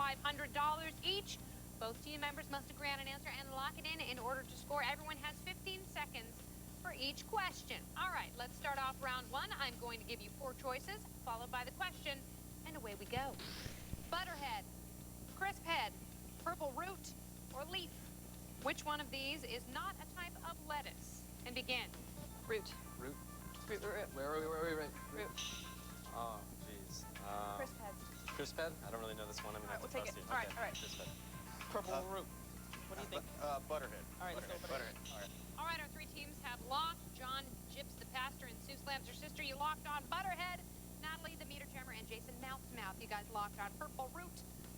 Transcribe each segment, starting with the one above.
$500 each. Both team members must agree on an answer and lock it in order to score. Everyone has 15 seconds for each question. All right, let's start off round one. I'm going to give you 4 choices, followed by the question, and away we go. Butterhead, crisp head, purple root, or leaf. Which one of these is not a type of lettuce? And begin. Root. Root. Root. Wait. Root. Oh, jeez. Crisp head. Crisp head? I don't really know this one. I'm gonna have to we'll trust take it. you. All right, Okay, all right. Crisp head. Purple root. What do you think? Butterhead. All right, let's go Butterhead. All right. All right, our 3 teams have locked. John, Gyps, the pastor, and Sue Slams, her sister. You locked on Butterhead. Natalie, the meter jammer, and Jason, mouth to mouth. You guys locked on Purple Root.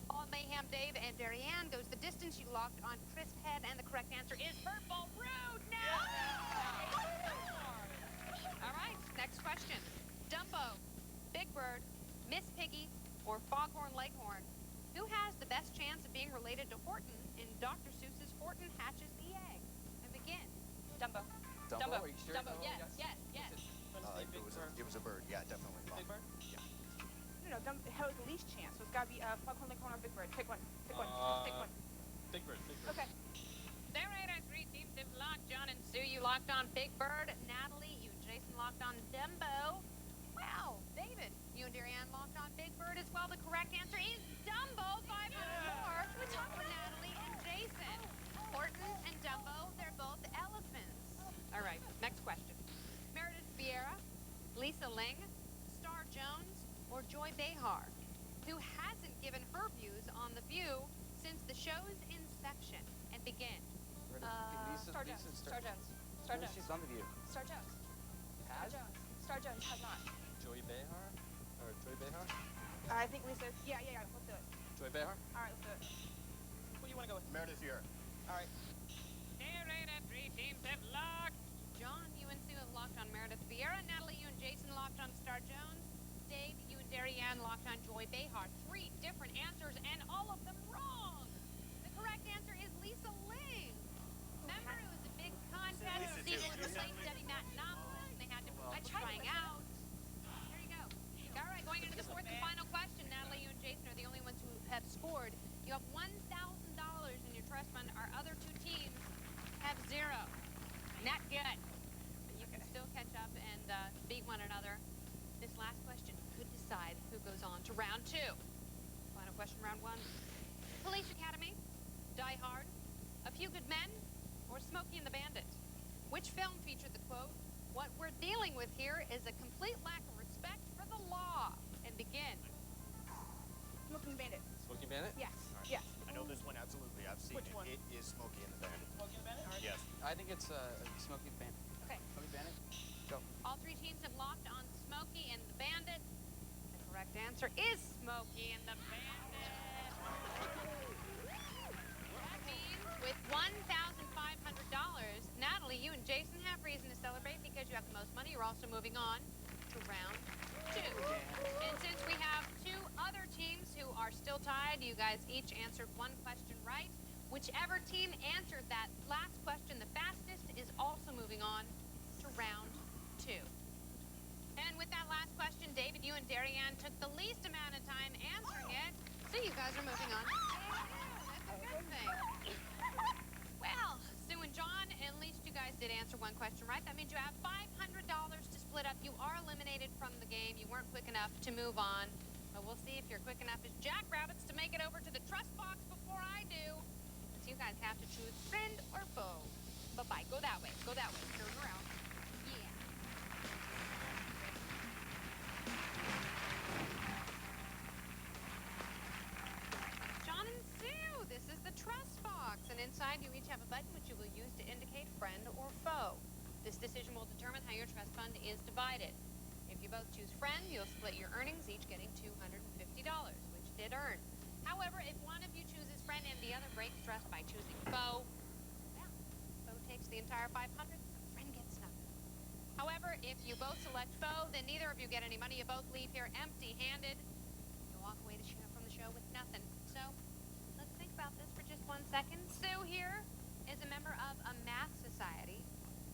All Mayhem, Dave, and Darianne goes the distance. You locked on Crisp Head, and the correct answer is Purple Root. Now! All right, next question. Dumbo, Big Bird, Miss Piggy, or Foghorn Leghorn. Who has the best chance of being related to Horton in Dr. Seuss's Horton Hatches the Egg? And begin. Dumbo. Dumbo? Are you sure? Dumbo, Oh, yes. It was a bird. Yeah, definitely. Big Bird? Yeah. No, Dumbo has the least chance, so it's got to be Foghorn Leghorn or Big Bird. Pick one. Pick one. Pick one. Big Bird. Okay. There, right, our 3 teams have locked. John and Sue, you locked on Big Bird. Natalie, you and Jason locked on Dumbo. Wow, David, you and Darianne locked on Big Bird as well. The correct answer is Dumbo. 500 more. We're talking about Natalie and Jason. Horton and Dumbo, they're both elephants. All right, next question. Meredith Vieira, Lisa Ling, Star Jones, or Joy Behar, who hasn't given her views on The View since the show's inception. And begin. Star Jones. Star Jones. Star Jones. She's on The View. Star Jones. Star Has? Jones. Star Jones has not. Joy Behar? Or Joy Behar? I think Lisa. Yeah. Let's do it. Joy Behar? All right, let's do it. Who do you want to go with? Meredith here. All right. There, right, our 3 teams have locked. John, you and Sue have locked on Meredith Vieira. Natalie, you and Jason locked on Star Jones. Dave, you and Darianne locked on Joy Behar. 3 different answers, and all of them wrong. The correct answer is Lisa Ling. Remember, it was a big contest. Stephen was playing Debbie Matanopolis, and they had different people trying out. There you go. All right, going into the 4th and final question. Natalie, you and Jason are the only ones who have scored. You have $1,000 in your trust fund. Our other 2 teams have 0. Not good. But you can still catch up and beat one another. This last question could decide who goes on to round 2. Final question, round 1. Police Academy, Die Hard, A Few Good Men, or Smokey and the Bandit? Which film featured the quote, "What we're dealing with here is a complete lack of respect for the law"? And begin. Smoking Bandit. Smokey Bandit? Yes. Right. Yes. I know this one absolutely. I've seen Which it. one? It is Smokey and the Bandit. Smoking Bandit? All right. Yes. I think it's Smokey the Bandit. Okay. Smokey Bandit? Go. All 3 teams have locked on Smokey and the Bandit. The correct answer is Smokey and the Bandit. That means with $1,500, Natalie, you and Jason have reason to celebrate because you have the most money. You're also moving on to round 2. And since we have 2 other teams who are still tied, you guys each answered 1 question right. Whichever team answered that last question the fastest is also moving on to round 2. And with that last question, David, you and Darianne took the least amount of time answering it, so you guys are moving on. That's a good thing. Well, Sue and John, at least you guys did answer 1 question right. That means you have $500 to split up. You are eliminated from the game. You weren't quick enough to move on. But we'll see if you're quick enough as Jackrabbits to make it over to the trust box before I do. Since you guys have to choose friend or foe. Bye-bye. Go that way. Go that way. Turn around. Yeah. John and Sue, this is the trust box. And inside you each have a button which you will use to indicate friend or foe. This decision will determine how your trust fund is divided. If you both choose friend, you'll split your earnings, each getting $250, which did earn. However, if one of you chooses friend and the other breaks trust by choosing foe, well, foe takes the entire $500, friend gets nothing. However, if you both select foe, then neither of you get any money. You both leave here empty-handed. You walk away from the show with nothing. So, let's think about this for just 1 second. Sue here is a member of a math society.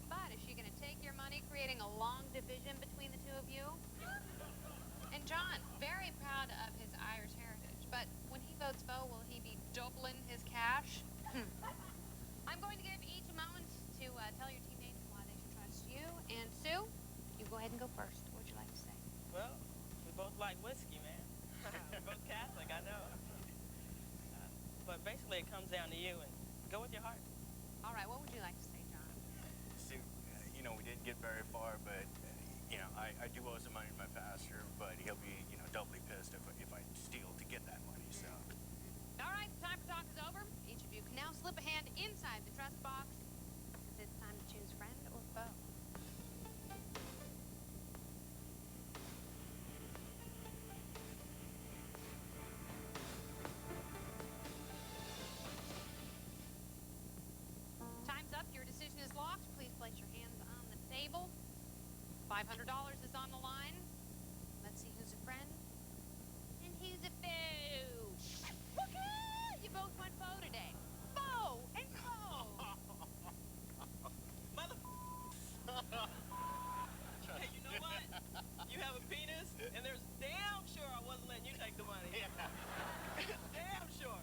But is she going to take your money, creating a long division between the 2 of you? And John, very proud of his Irish heritage, but when he votes foe, basically it comes down to you, and go with your heart. All right, what would you like to say, John? See, you know, we didn't get very far, but, you know, I do owe some money to my pastor, but he'll be, you know, doubly pissed if I steal to get that money, so. All right, the time for talk is over. Each of you can now slip a hand inside the trust box, because it's time to choose friend or foe. Time's up. Your decision is locked. Please place your hands on the table. $500 is on the line. Let's see who's a friend and who's a foe. Woohoo! You both went foe today. Foe and foe. Mother. Hey, you know what? You have a penis, and there's damn sure I wasn't letting you take the money. Damn sure.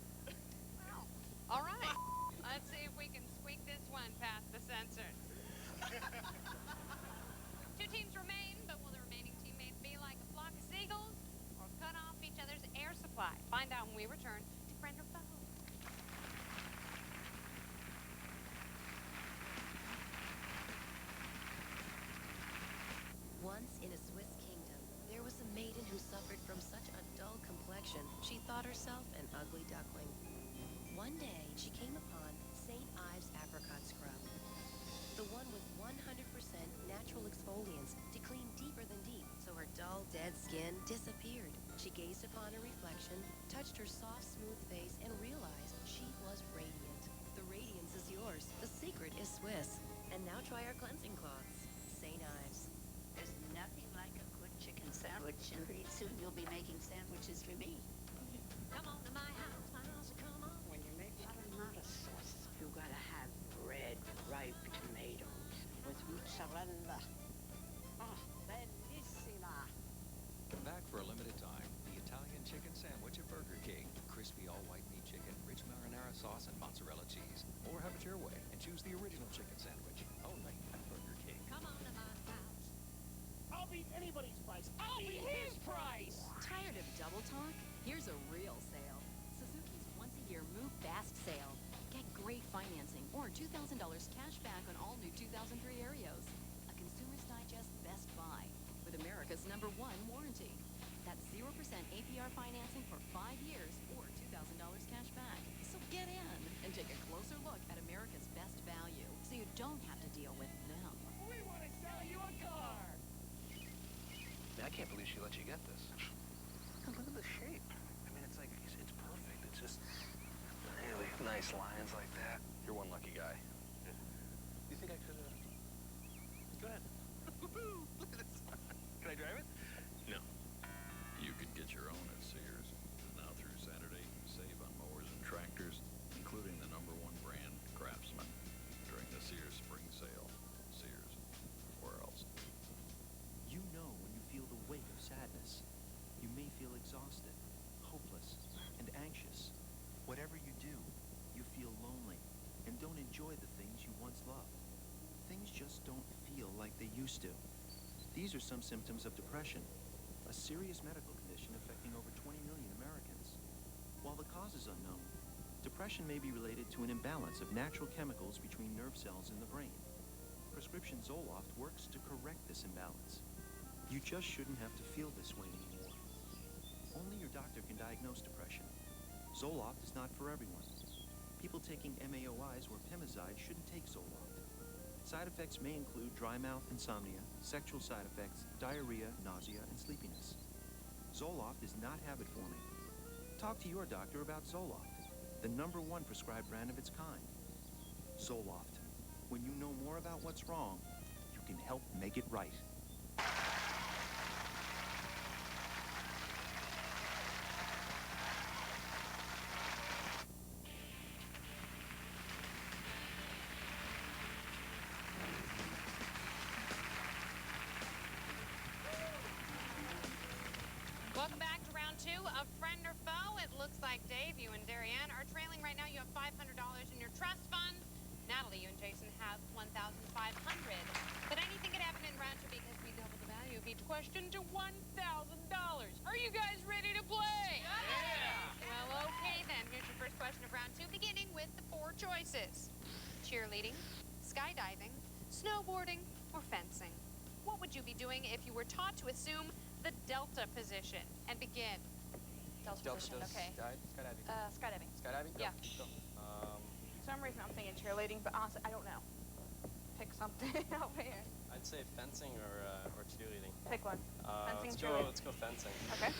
Wow. All right. Let's see if we can squeak this one past the censors. Two teams remain, but will the remaining teammates be like a flock of seagulls or cut off each other's air supply? Find out when we return to Friend or Foe. Once in a Swiss kingdom, there was a maiden who suffered from such a dull complexion, she thought herself an ugly duckling. One day, she came upon St. Ives apricot scrub, the one with 100% natural exfoliants to clean deeper than deep, so her dull, dead skin disappeared. She gazed upon her reflection, touched her soft, smooth face, and realized she was radiant. The radiance is yours. The secret is Swiss. And now try our cleansing cloths. St. Ives. There's nothing like a good chicken sandwich, and pretty soon you'll be making sandwiches for me. Come on to my house, come on. When you make marinara sauce, you gotta have red, ripe tomatoes with mozzarella. Oh, bellissima. Back for a limited time, the Italian chicken sandwich at Burger King. Crispy all-white meat chicken, rich marinara sauce, and mozzarella cheese. Or have it your way and choose the original chicken sandwich, only at Burger King. Come on to my house. I'll beat anybody's price. I'll beat his price! Tired of double talk? Here's a real sale. Suzuki's once-a-year Move Fast sale. Get great financing or $2,000 cash back on all new 2003 Arios. A Consumer's Digest Best Buy with America's #1 warranty. That's 0% APR financing for 5 years or $2,000 cash back. So get in and take a closer look at America's best value so you don't have to deal with them. We want to sell you a car! I can't believe she let you get this. Look at the shape. I mean, it's like, it's perfect. It's just really nice lines like that. You're one lucky guy. You think I could, go ahead. Look at this. Can I drive it? No. You can get your own at Sears. Now through Saturday, save on mowers and tractors, including the #1 brand, Craftsman, during the Sears Spring Sale. Sears. Where else? You know when you feel the weight of sadness. You may feel exhausted, hopeless, and anxious. Whatever you do, you feel lonely and don't enjoy the things you once loved. Things just don't feel like they used to. These are some symptoms of depression, a serious medical condition affecting over 20 million Americans. While the cause is unknown, depression may be related to an imbalance of natural chemicals between nerve cells in the brain. Prescription Zoloft works to correct this imbalance. You just shouldn't have to feel this way anymore. Only your doctor can diagnose depression. Zoloft is not for everyone. People taking MAOIs or Pimozide shouldn't take Zoloft. Side effects may include dry mouth, insomnia, sexual side effects, diarrhea, nausea, and sleepiness. Zoloft is not habit-forming. Talk to your doctor about Zoloft, the #1 prescribed brand of its kind. Zoloft. When you know more about what's wrong, you can help make it right. Welcome back to round 2 of Friend or Foe. It looks like, Dave, you and Darianne are trailing right now. You have $500 in your trust fund. Natalie, you and Jason have $1,500. But anything could happen in round 2 because we double the value of each question to $1,000. Are you guys ready to play? Yeah! Well, okay then. Here's your first question of round 2. choices: cheerleading, skydiving, snowboarding, or fencing. What would you be doing if you were taught to assume the delta position? And begin. Delta position, okay. Skydiving. Skydiving. Skydiving? Go. Yeah. Go. For some reason, I'm thinking cheerleading, but honestly, I don't know. Pick something out here. I'd say fencing or cheerleading. Pick one. Fencing, Let's cheerleading. go fencing. Okay.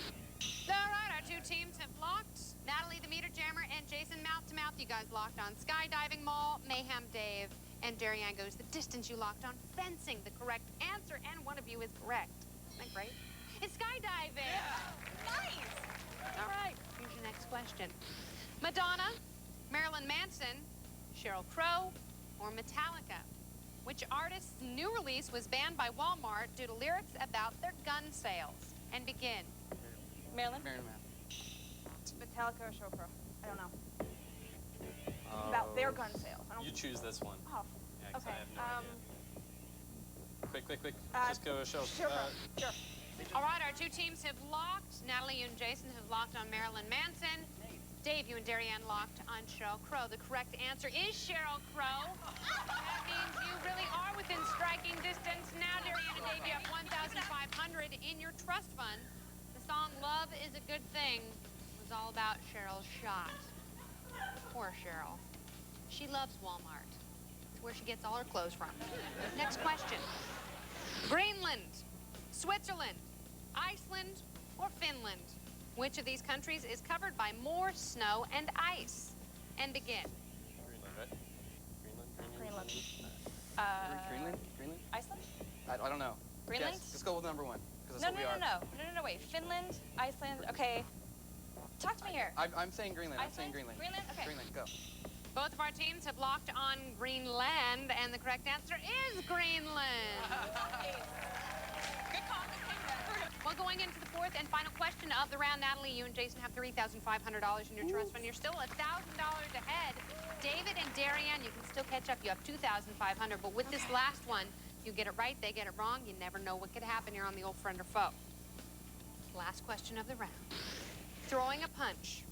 All right, our two teams have locked. Natalie, the meter jammer, and Jason, mouth to mouth. You guys locked on skydiving. Mall, Mayhem, Dave, and Darianne goes the distance. You locked on fencing. The correct answer, and one of you is correct. Isn't that great? It's skydiving. Yeah. Nice. All right, here's your next question. Madonna, Marilyn Manson, Sheryl Crow, or Metallica? Which artist's new release was banned by Walmart due to lyrics about their gun sales? And begin. Marilyn? Marilyn Man. Metallica or Sheryl Crow? I don't know. About their gun sales. I don't... You choose this one. Oh. Yeah, 'cause Okay. I have no idea. Quick. Just go show. Sure. Sure. All right, our two teams have locked. Natalie, you and Jason have locked on Marilyn Manson. Dave, you and Darianne locked on Sheryl Crow. The correct answer is Sheryl Crow. That means you really are within striking distance. Now, Darianne and Dave, you have $1,500 in your trust fund. The song Love is a Good Thing was all about Cheryl's shot. Poor Cheryl. She loves Walmart. It's where she gets all her clothes from. Next question. Greenland, Switzerland, Iceland, or Finland? Which of these countries is covered by more snow and ice? And begin. Greenland, right? Greenland. Greenland? Iceland? I don't know. Greenland? Guess. Let's go with number one. No, wait. Finland, Iceland, okay. Talk to me here. I'm saying Greenland. Iceland? I'm saying Greenland. Greenland? Okay. Greenland, go. Both of our teams have locked on Greenland, and the correct answer is Greenland. Good call. Well, going into the fourth and final question of the round, Natalie, you and Jason have $3,500 in your trust fund. You're still $1,000 ahead. David and Darianne, you can still catch up. You have $2,500, but with this last one, you get it right, they get it wrong. You never know what could happen here on the old friend or foe. Last question of the round. Throwing a punch,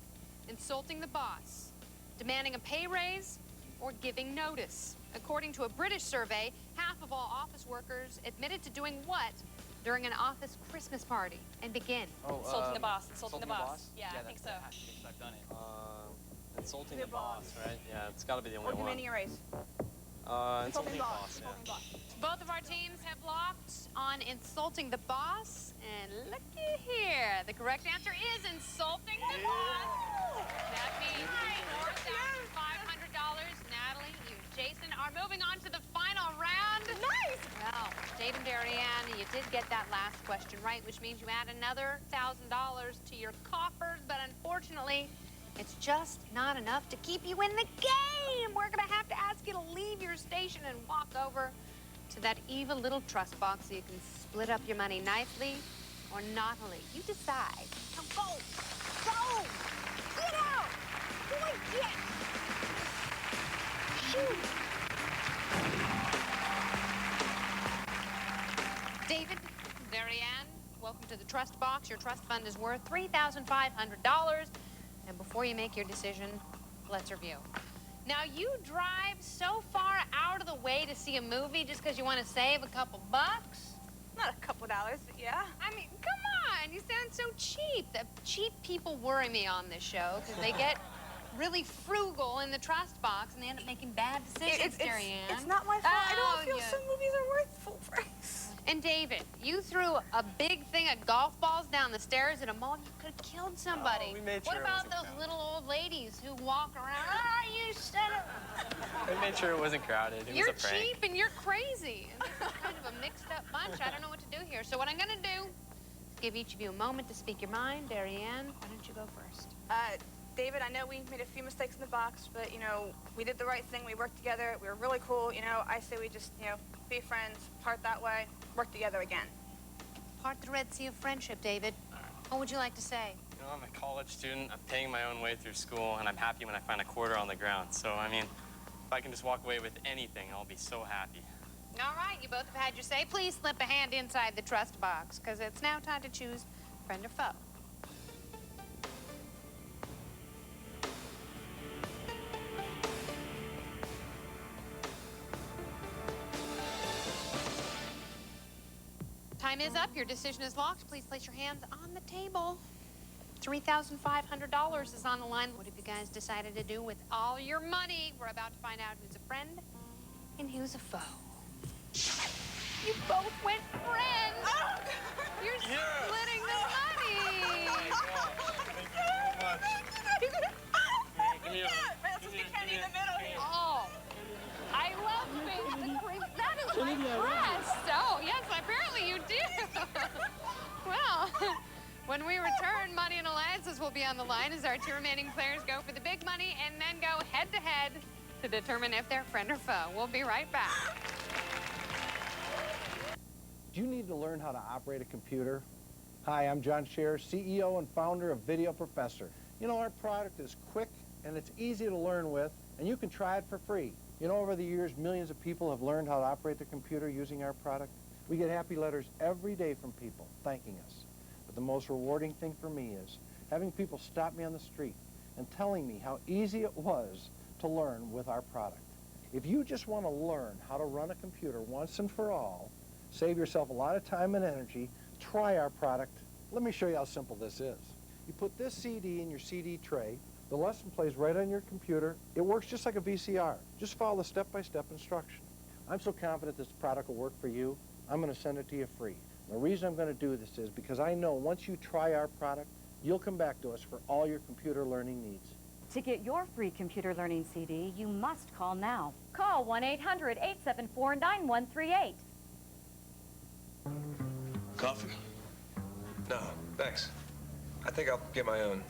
insulting the boss, demanding a pay raise, or giving notice. According to a British survey, half of all office workers admitted to doing what during an office Christmas party? And begin. Insulting the boss. Insulting the boss? Yeah, I think so. I've done it. Insulting the boss, right? Yeah, it's got to be the only Or one. demanding a raise. Insulting the boss, Insulting boss. Both of our teams have locked on insulting the boss. And looky here. The correct answer is insulting the boss. That means $4,500. Natalie, you and Jason are moving on to the final round. Nice! Well, Dave and Darianne, you did get that last question right, which means you add another $1,000 to your coffers, but unfortunately, it's just not enough to keep you in the game. We're going to have to ask you to leave your station and walk over to that evil little trust box so you can split up your money nicely or naughtily. You decide. Now go! Go! Get out! Boy, get! Shoot! David, Darianne, welcome to the trust box. Your trust fund is worth $3,500. And before you make your decision, let's review. Now, you drive so far out of the way to see a movie just because you want to save a couple bucks? Not a couple dollars, yeah. I mean, come on, you sound so cheap. The cheap people worry me on this show because they get really frugal in the trust box and they end up making bad decisions, Darianne. It's not my fault. I don't feel some movies are worth full price. And David, you threw a big thing of golf balls down the stairs at a mall. You could have killed somebody. Oh, we made What sure it about wasn't those crowded. little old ladies who walk around? You son of... We made sure it wasn't crowded. It You're was a prank. cheap and you're crazy. And this is kind of a mixed up bunch. I don't know what to do here. So what I'm going to do is give each of you a moment to speak your mind. Darianne, why don't you go first? David, I know we made a few mistakes in the box, but, you know, we did the right thing. We worked together. We were really cool. You know, I say we just, you know, be friends, part that way, work together again. Part the Red Sea of friendship, David. What would you like to say? You know, I'm a college student. I'm paying my own way through school, and I'm happy when I find a quarter on the ground. So, I mean, if I can just walk away with anything, I'll be so happy. All right, you both have had your say. Please slip a hand inside the trust box, because it's now time to choose friend or foe. time is up. Your decision is locked. Please place your hands on the table. $3,500 is on the line. What have you guys decided to do with all your money? We're about to find out who's a friend and who's a foe. You both went friends. Oh, you're splitting the money. Let's get Kenny in the middle here. Oh, I love Spates and cream. That is my breast. Oh, yes, apparently you do. Well, when we return, Money and Alliances will be on the line as our two remaining players go for the big money and then go head-to-head to determine if they're friend or foe. We'll be right back. Do you need to learn how to operate a computer? Hi, I'm John Scherer, CEO and founder of Video Professor. You know, our product is quick and it's easy to learn with, and you can try it for free. You know, over the years, millions of people have learned how to operate the computer using our product. We get happy letters every day from people thanking us. But the most rewarding thing for me is having people stop me on the street and telling me how easy it was to learn with our product. If you just want to learn how to run a computer once and for all, save yourself a lot of time and energy, try our product. Let me show you how simple this is. You put this CD in your CD tray. The lesson plays right on your computer. It works just like a VCR. Just follow the step-by-step instruction. I'm so confident this product will work for you, I'm going to send it to you free. The reason I'm going to do this is because I know once you try our product, you'll come back to us for all your computer learning needs. To get your free computer learning CD, you must call now. Call 1-800-874-9138. Coffee? No, thanks. I think I'll get my own.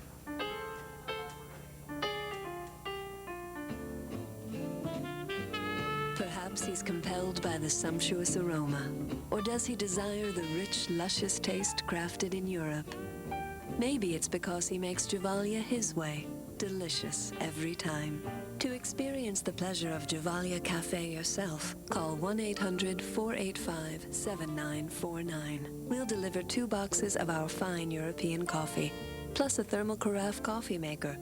Perhaps he's compelled by the sumptuous aroma, or does he desire the rich, luscious taste crafted in Europe? Maybe it's because he makes Javalia his way, delicious every time. To experience the pleasure of Javalia Cafe yourself, call 1-800-485-7949. We'll deliver 2 boxes of our fine European coffee, plus a thermal carafe coffee maker.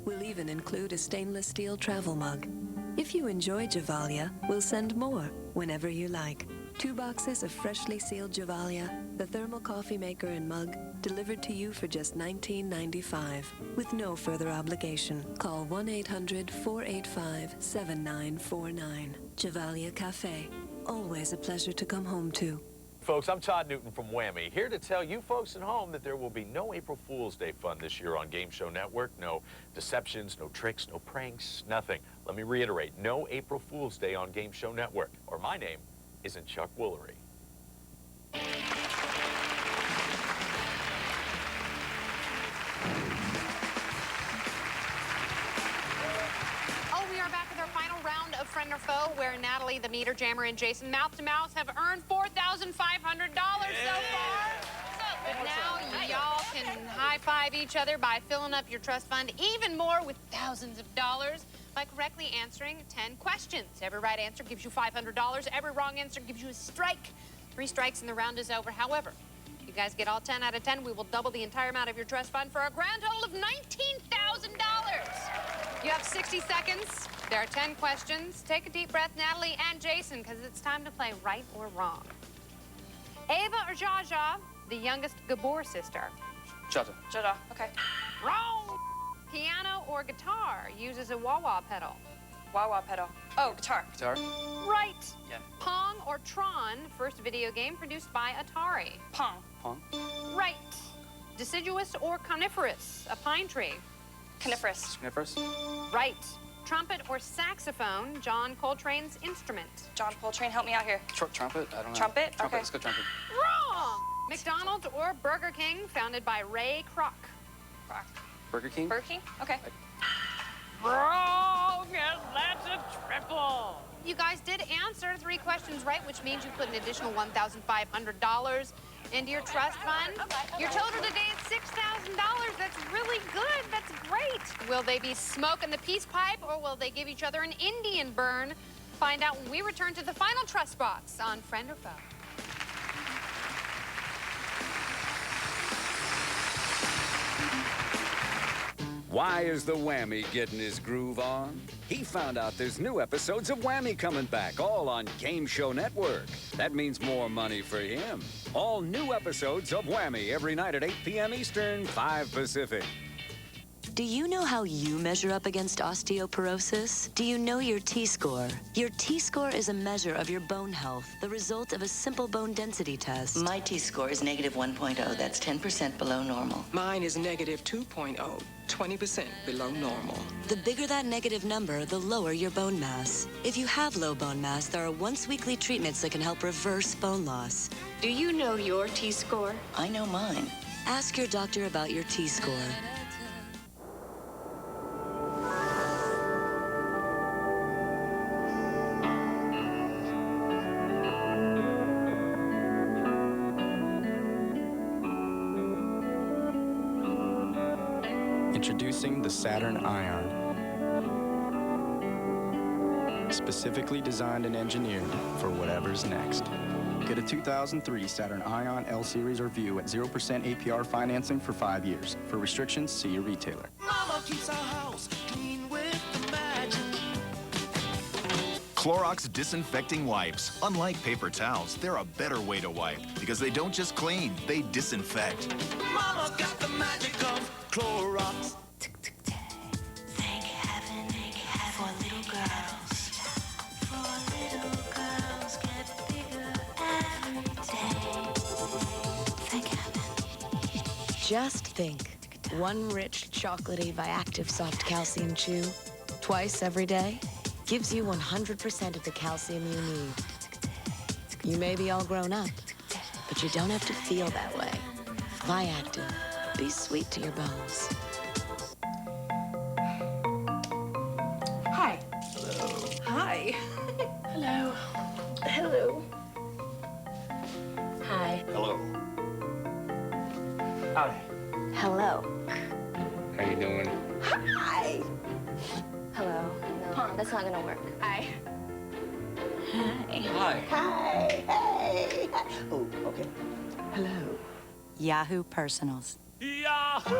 We'll even include a stainless steel travel mug. If you enjoy Javalia, we'll send more whenever you like. 2 boxes of freshly sealed Javalia, the thermal coffee maker and mug, delivered to you for just $19.95 with no further obligation. Call 1-800-485-7949. Javalia Cafe. Always a pleasure to come home to. Folks, I'm Todd Newton from Whammy, here to tell you folks at home that there will be no April Fool's Day fun this year on Game Show Network. No deceptions, no tricks, no pranks, nothing. Let me reiterate, no April Fool's Day on Game Show Network, or my name isn't Chuck Woolery. Oh, we are back with our final round of Friend or Foe, where Natalie, the meter jammer, and Jason, mouth to mouth, have earned $4,500 so far. But now y'all can high-five each other by filling up your trust fund even more with thousands of dollars by correctly answering 10 questions. Every right answer gives you $500. Every wrong answer gives you a strike. 3 strikes and the round is over. However, if you guys get all 10 out of 10, we will double the entire amount of your trust fund for a grand total of $19,000. You have 60 seconds. There are 10 questions. Take a deep breath, Natalie and Jason, because it's time to play right or wrong. Ava or Jaja, the youngest Gabor sister? Jaja. Jaja, okay. Wrong! Piano or guitar uses a wah-wah pedal? Wah-wah pedal. Oh, guitar. Guitar? Right. Yeah. Pong or Tron, first video game produced by Atari? Pong. Pong? Right. Deciduous or coniferous, a pine tree? Coniferous. Coniferous? Right. Trumpet or saxophone, John Coltrane's instrument? John Coltrane, help me out here. Trumpet? I don't know. Trumpet? Trumpet. Okay. Let's go trumpet. Wrong! McDonald's or Burger King, founded by Ray Kroc? Kroc. Burger King? Burger King? Okay. Wrong! Yes, that's a triple. You guys did answer 3 questions right, which means you put an additional $1,500 into your trust fund. Your total today is $6,000. That's really good. That's great. Will they be smoking the peace pipe, or will they give each other an Indian burn? Find out when we return to the final trust box on Friend or Foe. Why is the Whammy getting his groove on? He found out there's new episodes of Whammy coming back, all on Game Show Network. That means more money for him. All new episodes of Whammy every night at 8 p.m. Eastern, 5 Pacific. Do you know how you measure up against osteoporosis? Do you know your T-score? Your T-score is a measure of your bone health, the result of a simple bone density test. My T-score is negative 1.0. That's 10% below normal. Mine is negative 2.0, 20% below normal. The bigger that negative number, the lower your bone mass. If you have low bone mass, there are once-weekly treatments that can help reverse bone loss. Do you know your T-score? I know mine. Ask your doctor about your T-score. Introducing the Saturn Ion. Specifically designed and engineered for whatever's next. Get a 2003 Saturn Ion L Series or View at 0% APR financing for 5 years. For restrictions, see your retailer. Mama keeps our house clean with the magic. Clorox disinfecting wipes. Unlike paper towels, they're a better way to wipe because they don't just clean, they disinfect. Mama's got the magic of Clorox. Thank heaven for little girls. For little girls get bigger every day. Thank heaven. Just think, one rich, chocolatey, Viactive soft calcium chew, twice every day, gives you 100% of the calcium you need. You may be all grown up, but you don't have to feel that way. Viactive. Be sweet to your bones. Hi. Hello. Hi. Hello. Hello. Hi. Hello. Howdy. Hello. How you doing? Hi. Hello. No, that's not gonna work. Hi. Hi. Hi. Hi. Hey. Oh, okay. Hello. Yahoo Personals. Yahoo!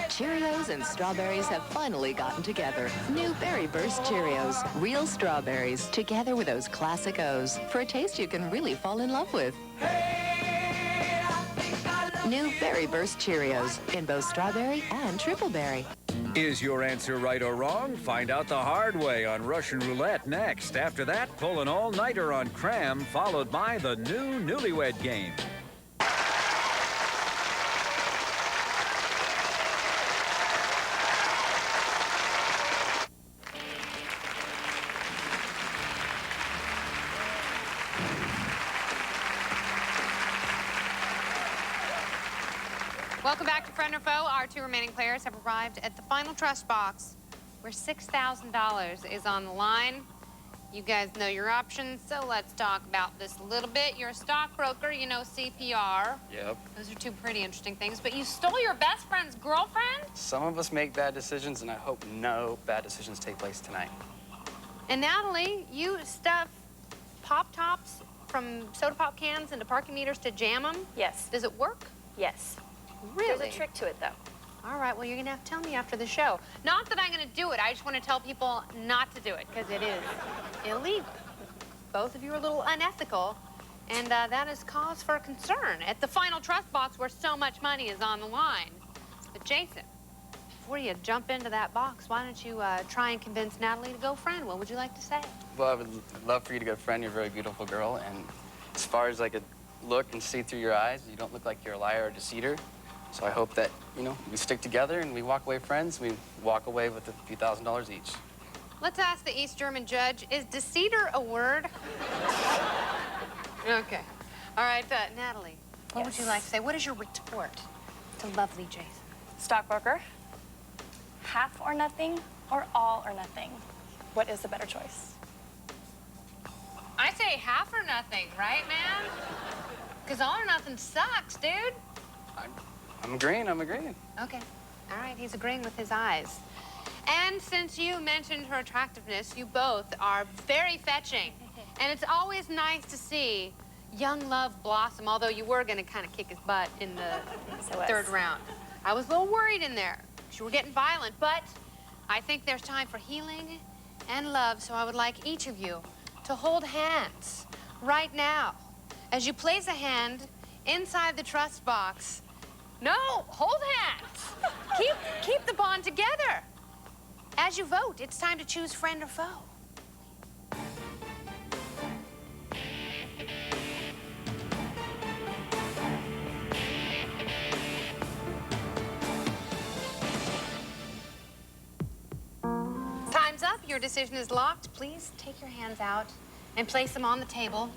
Cheerios and strawberries have finally gotten together. New Berry Burst Cheerios. Real strawberries, together with those classic O's. For a taste you can really fall in love with. New Berry Burst Cheerios in both strawberry and triple berry. Is your answer right or wrong? Find out the hard way on Russian Roulette next. After that, pull an all-nighter on Cram, followed by the new Newlywed Game. Welcome back to Friend or Foe. Our 2 remaining players have arrived at the final trust box where $6,000 is on the line. You guys know your options, so let's talk about this a little bit. You're a stockbroker, you know CPR. Yep. Those are 2 pretty interesting things, but you stole your best friend's girlfriend? Some of us make bad decisions, and I hope no bad decisions take place tonight. And Natalie, you stuff Pop-Tops from soda pop cans into parking meters to jam them? Yes. Does it work? Yes. Really? There's a trick to it, though. All right, well, you're going to have to tell me after the show. Not that I'm going to do it. I just want to tell people not to do it, because it is illegal. Both of you are a little unethical, and that is cause for concern at the final trust box where so much money is on the line. But Jason, before you jump into that box, why don't you try and convince Natalie to go friend? What would you like to say? Well, I would love for you to go friend. You're a very beautiful girl, and as far as I could look and see through your eyes, you don't look like you're a liar or deceiver. So I hope that, you know, we stick together and we walk away friends. We walk away with a few $1,000s each. Let's ask the East German judge, is deceiver a word? Okay. All right, Natalie, what would you like to say? What is your retort to lovely Jason? Stockbroker, half or nothing or all or nothing? What is the better choice? I say half or nothing, right, man? Because all or nothing sucks, dude. I'm agreeing. Okay. All right, he's agreeing with his eyes. And since you mentioned her attractiveness, you both are very fetching. And it's always nice to see young love blossom, although you were going to kind of kick his butt in the third round. I was a little worried in there. You were getting violent, but I think there's time for healing and love, so I would like each of you to hold hands right now as you place a hand inside the trust box. No, hold hands. Keep the bond together. As you vote, it's time to choose friend or foe. Time's up. Your decision is locked. Please take your hands out and place them on the table.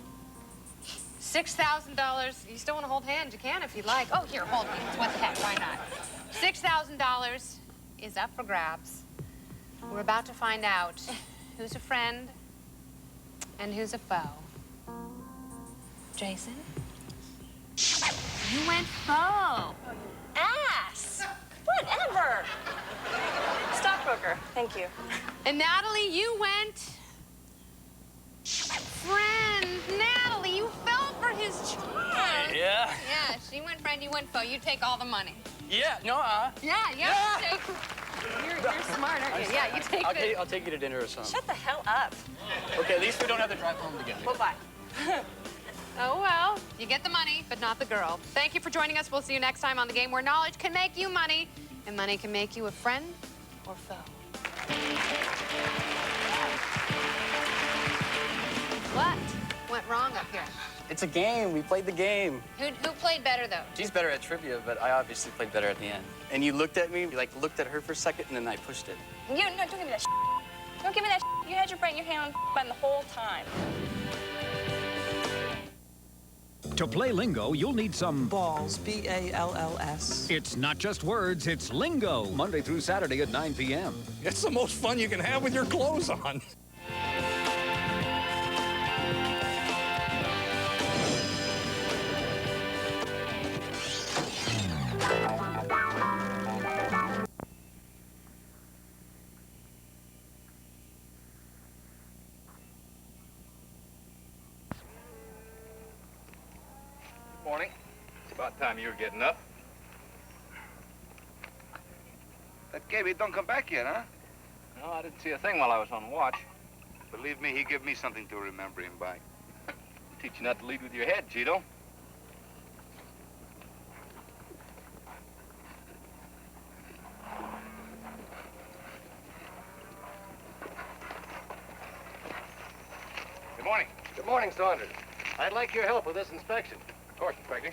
$6,000. You still want to hold hands? You can if you'd like. Oh, here, hold me. What the heck? Why not? $6,000 is up for grabs. We're about to find out who's a friend and who's a foe. Jason? You went foe. Ass! Whatever! Stockbroker, thank you. And Natalie, you went friend. Natalie, you fell for his charm. Yeah. Yeah, she went friend, you went foe. You take all the money. Yeah, no, Yeah. Yeah. You're smart, aren't you? Yeah, you take I'll take you to dinner or something. Shut the hell up. Okay, at least we don't have to drive home together. Bye-bye. Oh, well, you get the money, but not the girl. Thank you for joining us. We'll see you next time on the game where knowledge can make you money, and money can make you a friend or foe. What went wrong up here? It's a game. We played the game. Who played better, though? She's better at trivia, but I obviously played better at the end. And you looked at me, looked at her for a second, and then I pushed it. No, don't give me that shit. Don't give me that shit. You had your hand on the whole time. To play lingo, you'll need some balls. B-A-L-L-S. It's not just words, it's lingo. Monday through Saturday at 9 p.m. It's the most fun you can have with your clothes on. Morning. It's about time you were getting up. That Gaby don't come back yet, huh? No, I didn't see a thing while I was on watch. Believe me, he give me something to remember him by. Teach you not to lead with your head, Cheeto. Good morning. Good morning, Saunders. I'd like your help with this inspection. Of course, Inspector.